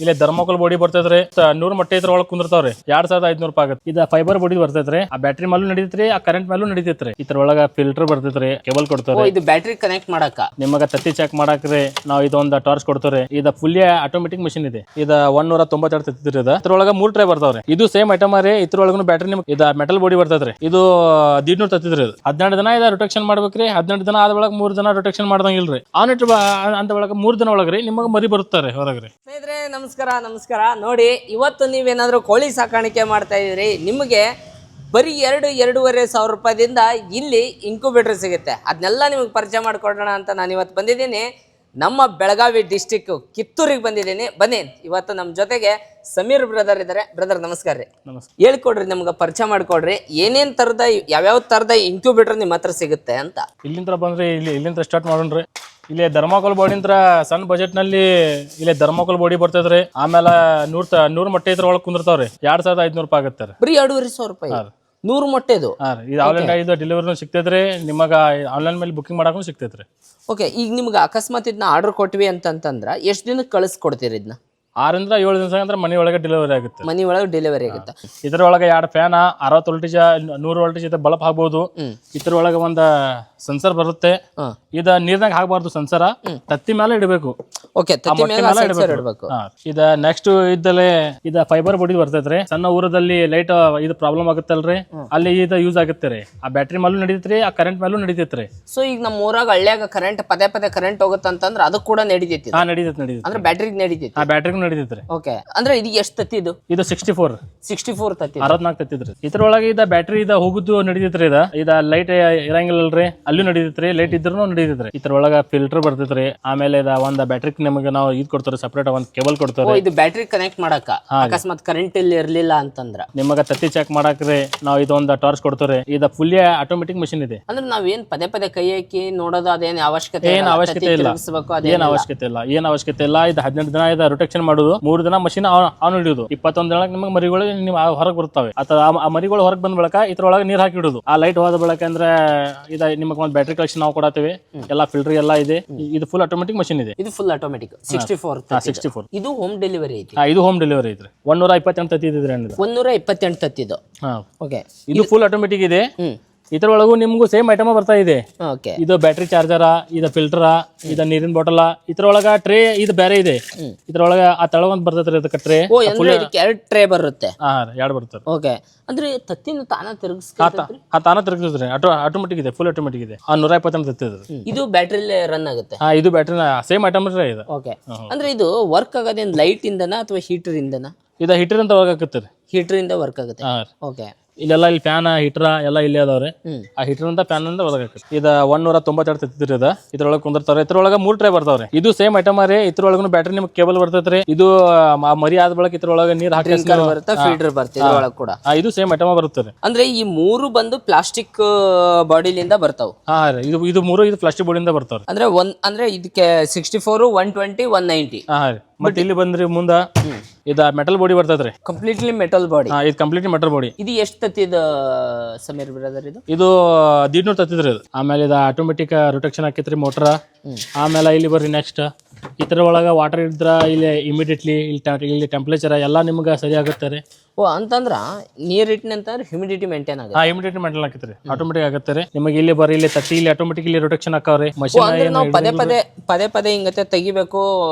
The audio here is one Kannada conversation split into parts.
ಇಲ್ಲಿ ಥರ್ಮೋಕೋಲ್ ಬಾಡಿ ಬರ್ತೈತ್ರಿ 100 ಮೊಟ್ಟೆ ಇದ್ರೊಳಗೆ ಕುಂದಿರ್ತಾವ್ರಿ 2500 ರೂಪಾಯಿ ಆಗುತ್ತೆ. ಇದು ಫೈಬರ್ ಬಾಡಿ ಬರ್ತೈತ್ರಿ, ಆ ಬ್ಯಾಟ್ರಿ ಮೇಲೂ ನಡೀತೈತ್ರಿ, ಆ ಕರೆಂಟ್ ಮೇಲೂ ನಡೀತೈತ್ರಿ. ಇದ್ರೊಳಗ ಫಿಲ್ಟರ್ ಬರ್ತೈತ್ರಿ, ಕೇಬಲ್ ಕೊಡ್ತಾರೆ. ಇದು ಬ್ಯಾಟ್ರಿ ಕನೆಕ್ಟ್ ಮಾಡಕ ನಿಮಗ ತತ್ತಿ ಚೆಕ್ ಮಾಡಾಕ್ರಿ ನಾವು ಇದೊಂದು ಟಾರ್ಚ್ ಕೊಡ್ತೇವ್ರಿ. ಇದು ಫುಲ್ಲಿ ಆಟೋಮೆಟಿಕ್ ಮಷಿನ್ ಇದೆ. ಇದು 192 ತತ್ತಿದ್ರಿ. ಇದ್ರೊಳಗ 3 ಟ್ರೈ ಬರ್ತಾವ್ರಿ. ಇದು ಸೇಮ್ ಐಟಮ್ ರೀ. ಇದ್ರೊಳಗೂ ಬ್ಯಾಟ್ರಿ ನಿಮ್ಗೆ ಇದು ಮೆಟಲ್ ಬಾಡಿ ಬರ್ತೈತ್ರಿ. ಇದು 150 ತತ್ತಿದ್ರಿ. 12 ದಿನ ಇದು ರೊಟೇಷನ್ ಮಾಡ್ಬೇಕ್ರಿ. 12 ದಿನ ಆದ ಒಳಗೆ 3 ದಿನ ರೊಟೇಷನ್ ಮಾಡ್ದಂಗಿಲ್ರಿ. ಆನ್ ಇಟ್ ಅಂತ ಒಳಗೆ 3 ದಿನ ಒಳಗ್ರಿ ನಿಮಗೆ ಮರಿ ಬರುತ್ತಾರೆ ಹೊರಗ್ರಿ. ಸ್ನೇಹಿತರೆ ನಮಸ್ಕಾರ. ನೋಡಿ, ಇವತ್ತು ನೀವೇನಾದ್ರೂ ಕೋಳಿ ಸಾಕಾಣಿಕೆ ಮಾಡ್ತಾ ಇದ್ರಿ, ನಿಮಗೆ ಬರೀ 2-2.5 ಸಾವಿರ ರೂಪಾಯಿದಿಂದ ಇಲ್ಲಿ ಇನ್ಕ್ಯುಬೇಟರ್ ಸಿಗುತ್ತೆ. ಅದನ್ನೆಲ್ಲ ನಿಮಗೆ ಪರಿಚಯ ಮಾಡಿಕೊಡೋಣ ಅಂತ ನಾನು ಇವತ್ತು ಬಂದಿದ್ದೀನಿ. ನಮ್ಮ ಬೆಳಗಾವಿ ಡಿಸ್ಟಿಕ್ ಕಿತ್ತೂರಿಗೆ ಬಂದಿದ್ದೀನಿ. ಬನ್ನಿ, ಇವತ್ತು ನಮ್ಮ ಜೊತೆಗೆ ಸಮೀರ್ ಬ್ರದರ್ ಇದ್ದಾರೆ. ಬ್ರದರ್ ನಮಸ್ಕಾರ ರೀ. ಹೇಳ್ಕೊಡ್ರಿ, ನಮ್ಗೆ ಪರಿಚಯ ಮಾಡ್ಕೊಡ್ರಿ, ಏನೇನ್ ತರದ ಯಾವ್ಯಾವ ತರದ ಇನ್ಕ್ಯುಬೇಟರ್ ನಿಮ್ಮ ಹತ್ರ ಸಿಗುತ್ತೆ ಅಂತ. ಇಲ್ಲಿಂದ ಬಂದ್ರಿ, ಇಲ್ಲಿಂದ ಸ್ಟಾರ್ಟ್ ಮಾಡೋಣ್ರಿ. ಇಲ್ಲಿ ಥರ್ಮೋಕೋಲ್ ಬಾಡಿ ಅಂತ ಸಣ್ಣ ಬಜೆಟ್ ನಲ್ಲಿ ಇಲ್ಲಿ ಥರ್ಮೋಕೋಲ್ ಬಾಡಿ ಬರ್ತೈತ್ರಿ. ಆಮೇಲೆ 100 ಮೊಟ್ಟೆ ಇದ್ರೊಳಗೆ ಕುಂದಿರ್ತಾವ್ರಿ 2500 ರೂಪಾಯಿ ಆಗುತ್ತೆ. ಬರೀ 2500 ರೂಪಾಯಿ 100 ಮೊಟ್ಟೆದು. ಇದು ಆನ್ಲೈನ್ ಡೆಲಿವರಿ ಸಿಗ್ತೈತ್ರಿ. ನಿಮಗ ಆನ್ಲೈನ್ ಮೇಲೆ ಬುಕಿಂಗ್ ಮಾಡಕ್ಕೂ ಸಿಗ್ತೈತ್ರಿ. ಓಕೆ, ಈಗ ನಿಮ್ಗೆ ಅಕಸ್ಮಾತ್ ಇದನ್ನ ಆರ್ಡರ್ ಕೊಟ್ವಿ ಅಂತಂದ್ರ ಎಷ್ಟು ದಿನಕ್ಕೆ ಕಳಿಸ್ಕೊಡ್ತೀರಿ ಇದನ್ನ? 6 ರಿಂದ 7 ದಿವಸ ಅಂದ್ರೆ ಮನಿ ಒಳಗೆ ಡೆಲಿವರಿ ಆಗುತ್ತೆ. ಮನಿ ಒಳಗೆ ಡೆಲಿವರಿ ಆಗುತ್ತೆ. ಇದ್ರೊಳಗೆ 2 ಫ್ಯಾನ್ 60 ವೋಲ್ಟೇಜ್ 100 ವೋಲ್ಟೇಜ್ ಇದೆ ಬಲ್ಬ್ ಹಾಕ್ಬಹುದು. ಇದ್ರೊಳಗೆ ಒಂದು ಸೆನ್ಸರ್ ಬರುತ್ತೆ. ಇದ ನೀರ್ನಾಗ ಹಾಕಬಾರ್ದು ಸೆನ್ಸರ್, ತತ್ತಿ ಮೇಲೆ ಇಡಬೇಕು. ಓಕೆ, ತತ್ತಿ ಮೇಲೆ ಸೆನ್ಸರ್ ಇಡಬೇಕು. ಇದ ನೆಕ್ಸ್ಟ್ ಇದ್ದಲೆ ಇದ ಫೈಬರ್ ಬಾಡಿ ಬರ್ತೈತ್ರಿ. ಸಣ್ಣ ಊರದಲ್ಲಿ ಲೈಟ್ ಇದು ಪ್ರಾಬ್ಲಮ್ ಆಗುತ್ತಲ್ರಿ, ಅಲ್ಲಿ ಇದು ಯೂಸ್ ಆಗುತ್ತೆ ರೀ. ಆ ಬ್ಯಾಟ್ರಿ ಮೇಲೂ ನಡೀತೈತ್ರಿ, ಆ ಕರೆಂಟ್ ಮೇಲೂ ನಡೀತೈತ್ರಿ. ಸೊ ಈಗ ನಮ್ಮ ಊರಾಗ ಹಳ್ಳಿಯಾಗ ಕರೆಂಟ್ ಪದೇ ಕರೆಂಟ್ ಹೋಗುತ್ತಂತಂದ್ರೆ ಅದು ಕೂಡ ನಡೀತೈತಿ. ನಡೀತೈತಿ ಅಂದ್ರೆ ಬ್ಯಾಟ್ರಿಗೆ ನಡೀತೈತಿ. ಆ ಬ್ಯಾಟ್ರಿಗೂ ನಡೀತೈತ್ರಿ. ಓಕೆ, ಅಂದ್ರೆ ಇದು ಎಷ್ಟು ತತ್ತಿ ಇದು? ಇದು 64 ತತ್ತಿ, 64 ತತ್ತಿದ್ರಿ. ಇದ್ರೊಳಗೆ ಇದ ಬ್ಯಾಟ್ರಿ ಇದ ಹೋಗುದು ನಡೀತೈತ್ರಿ. ಇದ ಲೈಟ್ ಇರಂಗಿಲ್ಲಲ್ರಿ, ಅಲ್ಲೂ ನಡೀತೈತ್ರಿ. ಲೈಟ್ ಇದ್ರೂ ನಡೀತೈತ್ರಿ. ಇದ್ರೊಳಗ ಫಿಲ್ಟರ್ ಬರ್ತೈತ್ರಿ. ಆಮೇಲೆ ಇದ ಒಂದ್ ಬ್ಯಾಟ್ರಿ ನಮಗೆ ನಾವು ಇದು ಕೊಡ್ತಾರೆ, ಸಪರೇಟ್ ಒಂದ್ ಕೇಬಲ್ ಕೊಡ್ತಾರೆ. ಇದು ಬ್ಯಾಟ್ರಿ ಕನೆಕ್ಟ್ ಮಾಡಕ ಅಕಸ್ಮಾತ್ ಕರೆಂಟ್ ಇಲ್ಲಿ ಇರ್ಲಿಲ್ಲ ಅಂತಂದ್ರ ನಿಮಗ ತತ್ತಿ ಚೆಕ್ ಮಾಡಾಕ್ರಿ ನಾವು ಇದೊಂದು ಟಾರ್ಚ್ ಕೊಡ್ತಾರೆ. ಇದು ಫುಲ್ಲಿ ಆಟೋಮೆಟಿಕ್ ಮಷಿನ್ ಇದೆ. ಅಂದ್ರೆ ನಾವೇನ್ ಪದೇ ಕೈ ಹಾಕಿ ನೋಡೋದು ಅದೇನ್ ಅವಶ್ಯಕತೆ ಏನ್ ಅವಶ್ಯಕತೆ ಇಲ್ಲ. ಏನ್ ಅವಶ್ಯಕತೆ ಇಲ್ಲ. ಇದು 18 ದಿನ ಇದು ರೊಟೇಷನ್ ಮಾಡುದು. 3 ದಿನ ಮಷಿನ್ ಆನ್ ಹಿಡಿಯುದು. 21 ದಿನ ನಿಮಗೆ ಮರಿಗಳು ನೀವು ಹೊರಗೆ ಬರ್ತವೆ. ಅಥವಾ ಆ ಮರಿಗಳು ಹೊರಗೆ ಬಂದ ಬಳಕ ಇದ್ರೊಳಗೆ ನೀರ್ ಹಾಕಿ ಇಡುದು. ಆ ಲೈಟ್ ಹೋದ ಬಳಕ ಅಂದ್ರೆ ಇದು ನಿಮಗೆ ಒಂದು ಬ್ಯಾಟ್ರಿ ಕಲೆಕ್ಷನ್ ನಾವು ಕೊಡತ್ತೇವೆ. ಎಲ್ಲ ಫಿಲ್ಟರ್ ಎಲ್ಲ ಇದೆ. ಇದು ಫುಲ್ ಆಟೋಮೆಟಿಕ್ ಮಷಿನ್ ಇದೆ. ಇದು ಫುಲ್ ಆಟೋಮೆಟಿಕ್ 64. ಇದು ಹೋಮ್ ಡೆಲಿವರಿ ಐತಿ. ಇದು ಹೋಮ್ ಡೆಲಿವರಿ ಐತ್ರಿ. 128 ತತ್ತಿ ಇದ್ರಿ. 128 ತತ್ತಿದು. ಓಕೆ, ಇದು ಫುಲ್ ಆಟೋಮೆಟಿಕ್ ಇದೆ. ಇದ್ರೊಳಗೂ ನಿಮ್ಗೂ ಸೇಮ್ ಐಟಮ್ ಬರ್ತಾ ಇದೆ. ಇದು ಬ್ಯಾಟ್ರಿ ಚಾರ್ಜರ, ಇದು ಫಿಲ್ಟರ್, ಇದು ನೀರಿನ ಬಾಟಲ್. ಇದ್ರೊಳಗ ಟ್ರೇ ಇದು ಬೇರೆ ಇದೆ. ಇದ್ರೊಳಗ ಆ ತಳಗೊಂದ್ ಬರ್ತೈತ್ರಿ. ಅದಕ್ಕೆ ಟ್ರೇ 2 ಟ್ರೇ ಬರುತ್ತೆ. 2 ಬರ್ತದೆ. ಓಕೆ, ಅಂದ್ರೆ ತತ್ತಿನ ತಾನ ತಾನ ತಿರುಗಿಸ್ರಿ. ಆಟೋಮೆಟಿಕ್ ಇದೆ, ಫುಲ್ ಆಟೋಮೆಟಿಕ್ ಇದೆ. 128 ತತ್ತಿ ಇದೆ. ಇದು ಬ್ಯಾಟ್ರಿಲೇ ರನ್ ಆಗುತ್ತೆ. ಇದು ಬ್ಯಾಟ್ರಿ ಸೇಮ್ ಐಟಮ್ ಇದೆ. ಓಕೆ, ಅಂದ್ರೆ ಇದು ವರ್ಕ್ ಆಗೋದೇನ್ ಲೈಟ್ ಇಂದನಾ ಅಥವಾ ಹೀಟರ್ ಇಂದನಾ? ಇದು ಹೀಟರ್ ಅಂತ ವರ್ಕ್ ಆಗುತ್ತೆ. ಹೀಟರ್ ಇಂದ ವರ್ಕ್ ಆಗುತ್ತೆ. ಓಕೆ, ಇಲ್ಲೆಲ್ಲ ಇಲ್ಲಿ ಫ್ಯಾನ್ ಹೀಟರ್ ಎಲ್ಲ ಇಲ್ಲೇ ಅದಾವ್ರಿ. ಆ ಹೀಟರ್ ಅಂತ ಫ್ಯಾನ್ ಅಂತ ಒದಗಾಕ. ಇದು 192 ತತ್ತಿದ್ರಿ. ಇದ್ರೊಳಗೆ ಕುಂದಿರ್ತಾವ್ರಿ. ಇದ್ರೊಳಗೆ 3 ಟ್ರೈ ಬರ್ತಾವ್ರಿ. ಇದು ಸೇಮ್ ಐಟಮ್ ರೀ. ಇದ್ರೊಳಗೂ ಬ್ಯಾಟ್ರಿ ನಿಮ್ಗೆ ಕೇಬಲ್ ಬರ್ತೈತ್ರಿ. ಇದು ಮರಿ ಆದ ಬಳಕ ಇದ್ರೊಳಗೆ ನೀರ್ ಹಾಕಿ ಬರುತ್ತೆ, ಫಿಲ್ಟರ್ ಬರುತ್ತೆ ಇದ್ರೊಳಗೆ ಕೂಡ. ಇದು ಸೇಮ್ ಐಟಮ್ ಬರುತ್ತೆ. ಅಂದ್ರೆ ಈ 3 ಬಂದು ಪ್ಲಾಸ್ಟಿಕ್ ಬಾಡಿಲಿಂದ ಬರ್ತಾವ. ಇದು 3 ಇದು ಪ್ಲಾಸ್ಟಿಕ್ ಬಾಡಿಯಿಂದ ಬರ್ತಾವ್ರಿ. ಅಂದ್ರೆ ಇದಕ್ಕೆ 64, 120, 190. ಮತ್ತೆ ಇಲ್ಲಿ ಬಂದ್ರಿ ಮುಂದ ಇದ ಮೆಟಲ್ ಬಾಡಿ ಬರ್ತೈತ್ರಿ. Completely metal body. ಇದು ಕಂಪ್ಲೀಟ್ಲಿ ಮೆಟಲ್ ಬಾಡಿ. ಇದು ಎಷ್ಟು ತತ್ತಿದ ಸಮೀರ್ ಬ್ರದರ್? ಇದು 150 ತತ್ತಿದ್ರಿ. ಆಮೇಲೆ ಇದು ಆಟೋಮೆಟಿಕ್ ರೊಟೇಷನ್ ಹಾಕೈತ್ರಿ ಮೋಟರ್. ಆಮೇಲೆ ಇಲ್ಲಿ ಬರ್ರಿ ನೆಕ್ಸ್ಟ್ ಇದ್ರ ಒಳಗ ವಾಟರ್ ಇದ್ರ ಇಲ್ಲಿ ಇಮಿಡಿಯೇಟ್ಲಿ ಇಲ್ಲಿ ಟೆಂಪರೇಚರ್ ಎಲ್ಲ ನಿಮ್ಗೆ ಸರಿ ಆಗುತ್ತೆ ರೀ. ಅಂತಂದ್ರ ನೀರ್ ಇಟ್ಟನಂತಂದ್ರೆ ಹ್ಯೂಮಿಡಿಟಿ ಮೇಂಟೈನ್ ಆಗುತ್ತೆ. ಹ್ಯೂಮಿಡಿಟಿ ಮೇಂಟೈನ್ ಆಕೈತ್ರಿ. ಆಟೋಮೆಟಿಕ್ ಆಗುತ್ತೆ ರೀ. ನಿಮಗೆ ಇಲ್ಲಿ ಬರ್ರಿ ಇಲ್ಲಿ ತತ್ತಿ ಇಲ್ಲಿ ಆಟೋಮೆಟಿಕ್ ಇಲ್ಲಿ ರೊಟೇಷನ್ ಹಾಕಾವ್ರಿ. ಮಷೀನ್ ನಾವು ಪದೇ ಹಿಂಗತ್ತೆ ತೆಗಿಬೇಕು,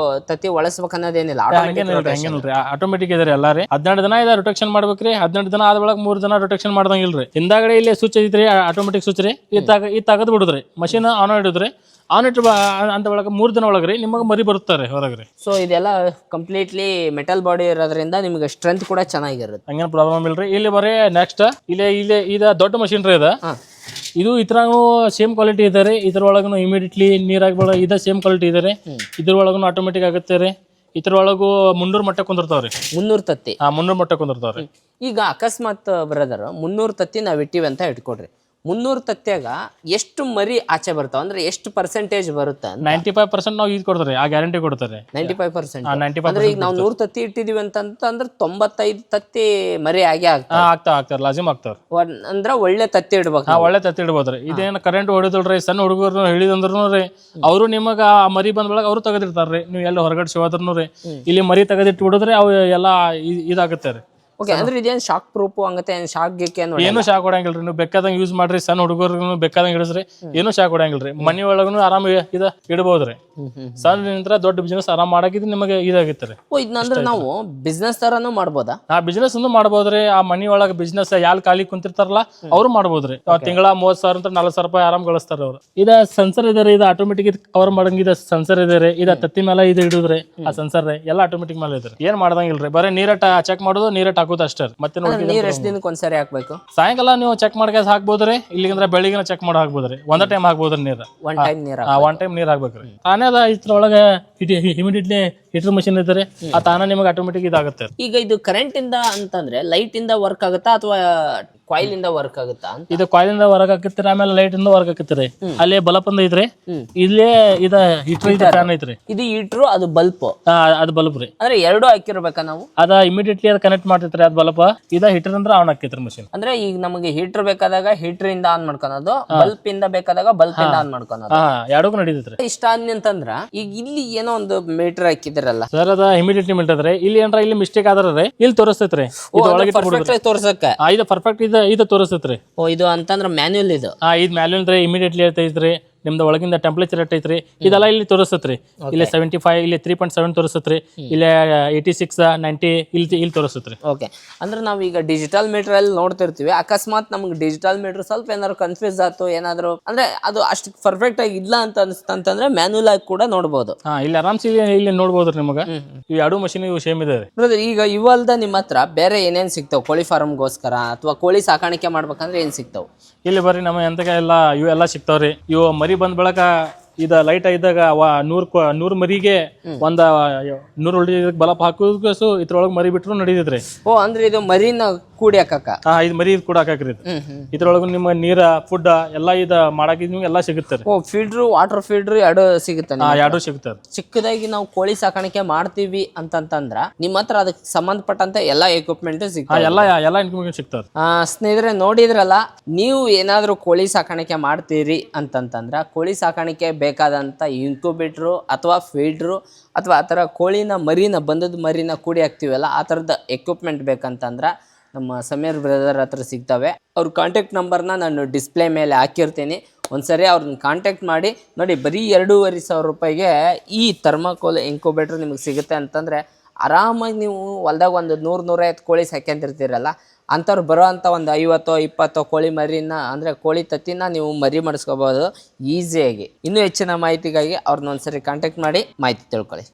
ತತ್ತಿ ಒಳಸ್ಬೇಕು ಅನ್ನೋದೇನಿಲ್ಲ. ಆಟೋಮೆಟಿಕ್ ಇದೆ ಎಲ್ಲ ರೀ. 12 ದಿನ ಇದೆ ರೊಟೇಷನ್ ಮಾಡ್ಬೇಕ್ರಿ. 12 ದಿನ ಆದ ಒಳಗೆ 3 ದಿನ ರೊಟೇಷನ್ ಮಾಡ್ದಂಗಿಲ್ರಿ. ಹಿಂದಾಗಡೆ ಇಲ್ಲಿ ಸ್ವಿಚ್ ಐತ್ರಿ, ಆಟೋಮೆಟಿಕ್ ಸ್ವಿಚ್ ರೀ. ಇದು ತೆಗೆದು ಬಿಡುದ್ರಿ, ಮಷೀನ್ ಆನ್ ಇಡುದ್ರಿ. ಆನ್ ಇಟ್ ಅಂತ ಒಳಗೆ 3 ದಿನ ಒಳಗ್ರಿ ನಿಮಗೆ ಮರಿ ಬರುತ್ತಾರೆ ಹೊರಗ್ರಿ. ಸೊ ಇದೆಲ್ಲ ಕಂಪ್ಲೀಟ್ಲಿ ಮೆಟಲ್ ಬಾಡಿ ಇರೋದ್ರಿಂದ ನಿಮಗೆ ಸ್ಟ್ರೆಂತ್ ಕೂಡ ಚೆನ್ನಾಗಿರುತ್ತೆ. ಹಂಗೇನು ಪ್ರಾಬ್ಲಮ್ ಇಲ್ರಿ. ಇಲ್ಲಿ ಬರೀ ನೆಕ್ಸ್ಟ್ ಇಲ್ಲಿ ಇದು ದೊಡ್ಡ ಮಷೀನ್ ರೀ. ಇದು ಇದ್ರಾಗೂ ಸೇಮ್ ಕ್ವಾಲಿಟಿ ಇದೆ ರೀ. ಇದ್ರೊಳಗೂ ಇಮಿಡಿಯೇಟ್ಲಿ ನೀರಾಗಿ ಇದ ಸೇಮ್ ಕ್ವಾಲಿಟಿ ಇದೆ ರೀ. ಇದ್ರೊಳಗೂ ಆಟೋಮೆಟಿಕ್ ಆಗುತ್ತೆ ರೀ. ಇದ್ರೊಳಗೂ 300 ಮೊಟ್ಟೆ ಕುಂದಿರ್ತಾವ್ರಿ. 300 ತತ್ತಿ. 300 ಮೊಟ್ಟೆ ಕುಂದಿರ್ತಾವ್ರಿ. ಈಗ ಅಕಸ್ಮಾತ್ ಬ್ರದರ್ 300 ತತ್ತಿ ನಾವ್ ಇಟ್ಟಿವಿ ಅಂತ ಇಟ್ಕೊಡ್ರಿ. 300 ತತ್ಯಾಗ ಎಷ್ಟು ಮರಿ ಆಚೆ ಬರ್ತಾವ ಅಂದ್ರೆ ಎಷ್ಟು ಪರ್ಸೆಂಟೇಜ್ ಬರುತ್ತೆ? 95% ನಾವು ಇದು ಕೊಡ್ತಾರೆ, ಆ ಗ್ಯಾರಂಟಿ ಕೊಡ್ತಾರೆ. 95%. 95% ಅಂದ್ರೆ ಈಗ ನಾವು 100 ತತ್ತಿ ಇಟ್ಟಿದೀವಿ ಅಂದ್ರೆ 95 ತತ್ತಿ ಮರಿ ಆಗೇ ಆಗ್ತಾವ. ಆಗ್ತಾರ ಲಾಜಿಮ್ ಆಗ್ತಾರ. ಅಂದ್ರ ಒಳ್ಳೆ ತತ್ತಿ ಇಡ್ಬೇಕು. ಒಳ್ಳೆ ತತ್ತಿ ಇಡ್ಬೋದ್ರಿ. ಇದೇನು ಕರೆಂಟ್ ಹೊಡಿದಲ್ರಿ, ಸಣ್ಣ ಹುಡುಗರು ಹೇಳಿದಂದ್ರು ರೀ ಅವರು ನಿಮಗ ಆ ಮರಿ ಬಂದ ಬೆಳಗ್ಗೆ ಅವ್ರು ತೆಗೆದಿರ್ತಾರ್ರಿ. ನೀವು ಎಲ್ಲ ಹೊರಗಡೆ ಶಿವಾದ್ರೂ ರೀ ಇಲ್ಲಿ ಮರಿ ತೆಗೆದಿಟ್ಟು ಬಿಡಿದ್ರೆ ಅವು ಎಲ್ಲ ಇದಾಗುತ್ತೆ ರೀ. ಓಕೆ, ಅಂದ್ರೆ ಇದೇನು ಶಾಕ್ ಪ್ರೂಫ್ ಹಂಗತ್ತೆ, ಶಾಕ್ ಗಿಕ್ಕೆ ಏನು ಶಾಕ್ ಹೊಡಂಗಿಲ್ರಿ. ನೀವು ಬೇಕಾದಂಗೆ ಯೂಸ್ ಮಾಡ್ರಿ, ಸಣ್ಣ ಹುಡುಗರು ಬೇಕಾದಂಗೆ ಇಡಿಸ್ರಿ, ಏನು ಶಾಕ್ ಹೊಡಂಗಿಲ್ರಿ. ಮನಿ ಒಳಗೂ ಆರಾಮ ಇಡಬಹುದ್ರಿ. ಸಣ್ಣ ನಿಂತ್ರ ದೊಡ್ಡ ಬಿಸ್ನೆಸ್ ಆರಾಮ್ ಮಾಡಾಕಿದ್ ನಿಮಗೆ ಇದಾಗಿತ್ತು ರೀ. ಇದನ್ನಂದ್ರೆ ನಾವು ಬಿಸ್ನೆಸ್ ತರಾನು ಮಾಡ್ಬೋದಾ? ಆ ಬಿಸ್ನೆಸ್ ಮಾಡ್ಬೋದ್ರಿ. ಆ ಮನಿ ಒಳಗ ಬಿಸ್ನೆಸ್ ಯಾಲ್ ಖಾಲಿ ಕುಂತಿರ್ತಾರಲ್ಲ ಅವ್ರು ಮಾಡ್ಬೋದ್ರಿ. ತಿಂಗಳ 30,000 ಅಂತ 40,000 ರೂಪಾಯಿ ಆರಾಮ್ ಗಳಿಸ್ತಾರ ಅವ್ರು. ಇದ ಸೆನ್ಸರ್ ಇದೆ ರೀ, ಇದು ಆಟೋಮೆಟಿಕ್ ಕವರ್ ಮಾಡಂಗಿದ ಸೆನ್ಸರ್ ಇದೆ ರೀ. ಇದ ತತ್ತಿ ಮೇಲೆ ಇದು ಇಡುದ್ರಿ, ಆ ಸೆನ್ಸರ್ ರೀ ಎಲ್ಲ ಆಟೋಮೆಟಿಕ್ ಮೇಲೆ ಇದ್ರಿ. ಏನ್ ಮಾಡ್ದಂಗಿಲ್ರಿ, ಬರೀ ನೀರಟ ಚೆಕ್ ಮಾಡೋದು, ನೀರಟ್ ಹಾಕೋದು ಅಷ್ಟೇ. ಮತ್ತೆ ನೀರ್ ಎಷ್ಟು ದಿನಕ್ಕೆ ಒಂದ್ಸರಿ ಹಾಕ್ಬೇಕು? ಸಾಯಂಕಾಲ ನೀವು ಚೆಕ್ ಮಾಡ್ಕೊಂಡು ಹಾಕ್ಬೋದ್ರಿ, ಇಲ್ಲಿಂದ್ರ ಬೆಳಿಗ್ಗೆ ಚೆಕ್ ಮಾಡಿ ಹಾಕ್ಬೋದ್ರಿ. ಒಂದ ಟೈಮ್ ಹಾಕ್ಬೋದ್ರಿ ನೀರ್. ಒನ್ ಟೈಮ್ ನೀರ್ ಹಾಕ್ಬೇಕ್ರಿ. ತಾನೇ ಅದ ಇದ್ರೊಳಗ ಇಮಿಡಿಯೇಟ್ಲಿ ಹೀಟರ್ ಮಷಿನ್ ಇದ್ರೆ ಆ ತಾನೇ ನಿಮಗೆ ಆಟೋಮೆಟಿಕ್ ಇದಾಗುತ್ತೆ. ಈಗ ಇದು ಕರೆಂಟ್ ಇಂದ ಅಂತಂದ್ರೆ ಲೈಟ್ ಇಂದ ವರ್ಕ್ ಆಗುತ್ತಾ ಅಥವಾ ಕಾಯಿಲ್ ಇಂದ ವರ್ಕ್ ಆಗುತ್ತಾ? ಇದು ಕಾಯಿಲ್ ಇಂದ ವರ್ಕ್ ಆಕತ್ತೀರಿ, ಆಮೇಲೆ ಲೈಟ್ ಇಂದ ವರ್ಕ್ ಆಕತ್ತೀರಿ. ಅಲ್ಲೇ ಬಲ್ಬ್ ಅಂದ ಐತ್ರಿ, ಇಲ್ಲೇ ಇದ ಹೀಟರ್ ಫ್ಯಾನ್ ಐತ್ರಿ. ಇದು ಹೀಟ್ರು, ಅದು ಬಲ್ಪ್. ಅದು ಬಲ್ಬ್ ರೀ. ಅಂದ್ರೆ ಎರಡು ಹಾಕಿರ್ಬೇಕಾ ನಾವು? ಅದ ಇಮಿಡಿಯೇಟ್ಲಿ ಅದ್ ಕನೆಕ್ಟ್ ಮಾಡ್ತೈತ್ರಿ ಅದ್ ಬಲ್ಬ್. ಇದ ಹೀಟರ್ ಅಂದ್ರೆ ಆನ್ ಆಕೈತ್ರಿ ಮಷಿನ್. ಅಂದ್ರೆ ಈಗ ನಮಗೆ ಹೀಟರ್ ಬೇಕಾದಾಗ ಹೀಟರ್ ಇಂದ ಆನ್ ಮಾಡ್ಕೊಳೋದು, ಬಲ್ಪ್ ಇಂದ ಬೇಕಾದಾಗ ಬಲ್ಪ್ ಇಂದ ಆನ್ ಮಾಡ್ಕೊಳೋದು. ಎರಡಕ್ಕೂ ನಡೀತೈತ್ರಿ. ಇಷ್ಟ ಅಂತಂದ್ರ ಈಗ ಇಲ್ಲಿ ಏನೋ ಒಂದು ಮೀಟರ್ ಹಾಕಿದ್ರಲ್ಲ ಸರ್, ಅದ ಇಮಿಡಿಯೇಟ್ಲಿ ಮಿಲ್ಟದ್ರಿ. ಇಲ್ಲಿ ಏನ್ರ ಇಲ್ಲಿ ಮಿಸ್ಟೇಕ್ ಆದ್ರೆ ಇಲ್ಲಿ ತೋರಿಸ್ತೈತ್ರಿ. ತೋರ್ಸಕ್ಕೆ ಇದು ಪರ್ಫೆಕ್ಟ್ ಇದು ತೋರಿಸ್ತೈತ್ರಿ. ಇದು ಅಂತಂದ್ರ ಮ್ಯಾನ್ಯುಯಲ್ ಇದು. ಇದು ಮ್ಯಾನ್ಯುಯಲ್ ಇಮಿಡಿಯೇಟ್ಲಿ ಇರ್ತೈತ್ರಿ. ನಿಮ್ದು ಒಳಗಿಂದ ಟೆಂಪರೇಚರ್ ಐತ್ರಿ, ಇದೆಲ್ಲ ಇಲ್ಲಿ ತೋರಿಸ್ತೈತ್ರಿ. ಇಲ್ಲಿ 75, ಇಲ್ಲಿ 3.7 ತೋರಿಸ್ತೈತ್ರಿ, ಇಲ್ಲಿ 86, 90 ಇಲ್ಲಿ ತೋರಿಸ್ತೈತ್ರಿ. ಓಕೆ, ಅಂದ್ರೆ ನಾವು ಈಗ ಡಿಜಿಟಲ್ ಮೀಟರ್ ಅಲ್ಲಿ ನೋಡ್ತಿರ್ತೀವಿ. ಅಕಸ್ಮಾತ್ ನಮ್ಗೆ ಡಿಜಿಟಲ್ ಮೀಟರ್ ಸ್ವಲ್ಪ ಏನಾದ್ರು ಕನ್ಫ್ಯೂಸ್ ಆಯ್ತು, ಏನಾದ್ರು ಅಂದ್ರೆ ಅದು ಅಷ್ಟು ಪರ್ಫೆಕ್ಟ್ ಆಗಿ ಇಲ್ಲ ಅಂತ ಅನ್ಸ್ತಂತಂದ್ರೆ ಮ್ಯಾನ್ಯುಯಲ್ ಆಗಿ ಕೂಡ ನೋಡ್ಬೋದು. ಇಲ್ಲಿ ಆರಾಮ್ಸಿ ಇಲ್ಲಿ ನೋಡ್ಬೋದ್ರಿ ನಿಮಗೆ. ಇವು ಎರಡು ಮಷಿನ್ ಇವು ಸೇಮ್ ಇದೆ. ಈಗ ಇವಲ್ದ ನಿಮ್ಮ ಹತ್ರ ಬೇರೆ ಏನೇನ್ ಸಿಗ್ತಾವ ಕೋಳಿ ಫಾರ್ಮ್ಗೋಸ್ಕರ ಅಥವಾ ಕೋಳಿ ಸಾಕಾಣಿಕೆ ಮಾಡ್ಬೇಕಂದ್ರೆ ಏನ್ ಸಿಗ್ತಾವ? ಇಲ್ಲಿ ಬರ್ರಿ, ನಮ್ಮ ಎಂತಕ ಎಲ್ಲ ಇವೆಲ್ಲ ಸಿಗ್ತಾವ್ರಿ. ಇವು ಮರಿ ಬಂದ ಬಳಕ ಇದ ಲೈಟ್ ಇದ್ದಾಗ 100 ಮರಿಗೆ ಒಂದ 100 ಹೊಡಿಯೋದಕ್ಕೆ ಬಲಪ್ ಹಾಕೋದು ಇದ್ರೊಳಗೆ ಮರಿ ಬಿಟ್ರು ನಡೀತೈತ್ರಿ. ಅಂದ್ರೆ ಇದು ಮರಿನ ಕೂಡಿ ಹಾಕಕ್ಕ? ಇದು ಮರಿ ಕೂಡ ಹಾಕಾಕ್ರಿ. ಇದ್ರೊಳಗ ನಿಮ್ಮ ನೀರ ಫುಡ್ ಎಲ್ಲ ಇದ ಮಾಡಾಕ ಎಲ್ಲ ಸಿಗುತ್ತೆ. ಫೀಡ್ರು, ವಾಟರ್ ಫೀಡ್ರು ಎರಡು ಸಿಗುತ್ತೆ? ಎರಡು ಸಿಗುತ್ತೆ. ಚಿಕ್ಕದಾಗಿ ನಾವು ಕೋಳಿ ಸಾಕಾಣಿಕೆ ಮಾಡ್ತೀವಿ ಅಂತಂದ್ರ ನಿಮ್ಮ ಹತ್ರ ಅದಕ್ಕೆ ಸಂಬಂಧಪಟ್ಟಂತ ಎಲ್ಲಾ ಎಕ್ವಿಪ್ಮೆಂಟ್ ಸಿಗ್ತದೆ? ಎಲ್ಲ ಎಕ್ವಿಪ್ಮೆಂಟ್ ಸಿಗ್ತದೆ. ಸ್ನೇಹಿತರೆ ನೋಡಿದ್ರಲ್ಲ, ನೀವು ಏನಾದ್ರು ಕೋಳಿ ಸಾಕಾಣಿಕೆ ಮಾಡ್ತೀರಿ ಅಂತಂತಂದ್ರ ಕೋಳಿ ಸಾಕಾಣಿಕೆ ಬೇಕಾದಂತ ಇನ್ಕ್ಯುಬೇಟ್ರು ಅಥವಾ ಫೀಡ್ರು ಅಥವಾ ಆ ಥರ ಕೋಳಿನ ಬಂದದ ಮರಿನ ಕೂಡಿ ಹಾಕ್ತಿವಲ್ಲ, ಆ ಥರದ ಎಕ್ವಿಪ್ಮೆಂಟ್ ಬೇಕಂತಂದ್ರೆ ನಮ್ಮ ಸಮೀರ್ ಬ್ರದರ್ ಹತ್ರ ಸಿಗ್ತವೆ. ಅವ್ರ ಕಾಂಟ್ಯಾಕ್ಟ್ ನಂಬರ್ನ ನಾನು ಡಿಸ್ಪ್ಲೇ ಮೇಲೆ ಹಾಕಿರ್ತೀನಿ. ಒಂದ್ಸರಿ ಅವ್ರನ್ನ ಕಾಂಟ್ಯಾಕ್ಟ್ ಮಾಡಿ ನೋಡಿ. ಬರೀ 2,500 ರೂಪಾಯಿಗೆ ಈ ಥರ್ಮಾಕೋಲ್ ಇನ್ಕ್ಯುಬೇಟ್ರ್ ನಿಮಗೆ ಸಿಗುತ್ತೆ ಅಂತಂದರೆ ಆರಾಮಾಗಿ ನೀವು ಹೊಲ್ದಾಗ ಒಂದು 100-150 ಕೋಳಿ ಸಾಕ್ಯಂತಿರ್ತೀರಲ್ಲ, ಅಂಥವ್ರು ಬರೋ ಅಂಥ ಒಂದು 50-20 ಕೋಳಿ ಮರಿನ ಅಂದರೆ ಕೋಳಿ ತತ್ತಿನ ನೀವು ಮರಿ ಮಾಡಿಸ್ಕೋಬೋದು ಈಸಿಯಾಗಿ. ಇನ್ನೂ ಹೆಚ್ಚಿನ ಮಾಹಿತಿಗಾಗಿ ಅವ್ರನ್ನ ಒಂದ್ಸರಿ ಕಾಂಟ್ಯಾಕ್ಟ್ ಮಾಡಿ ಮಾಹಿತಿ ತಿಳ್ಕೊಳ್ಳಿ.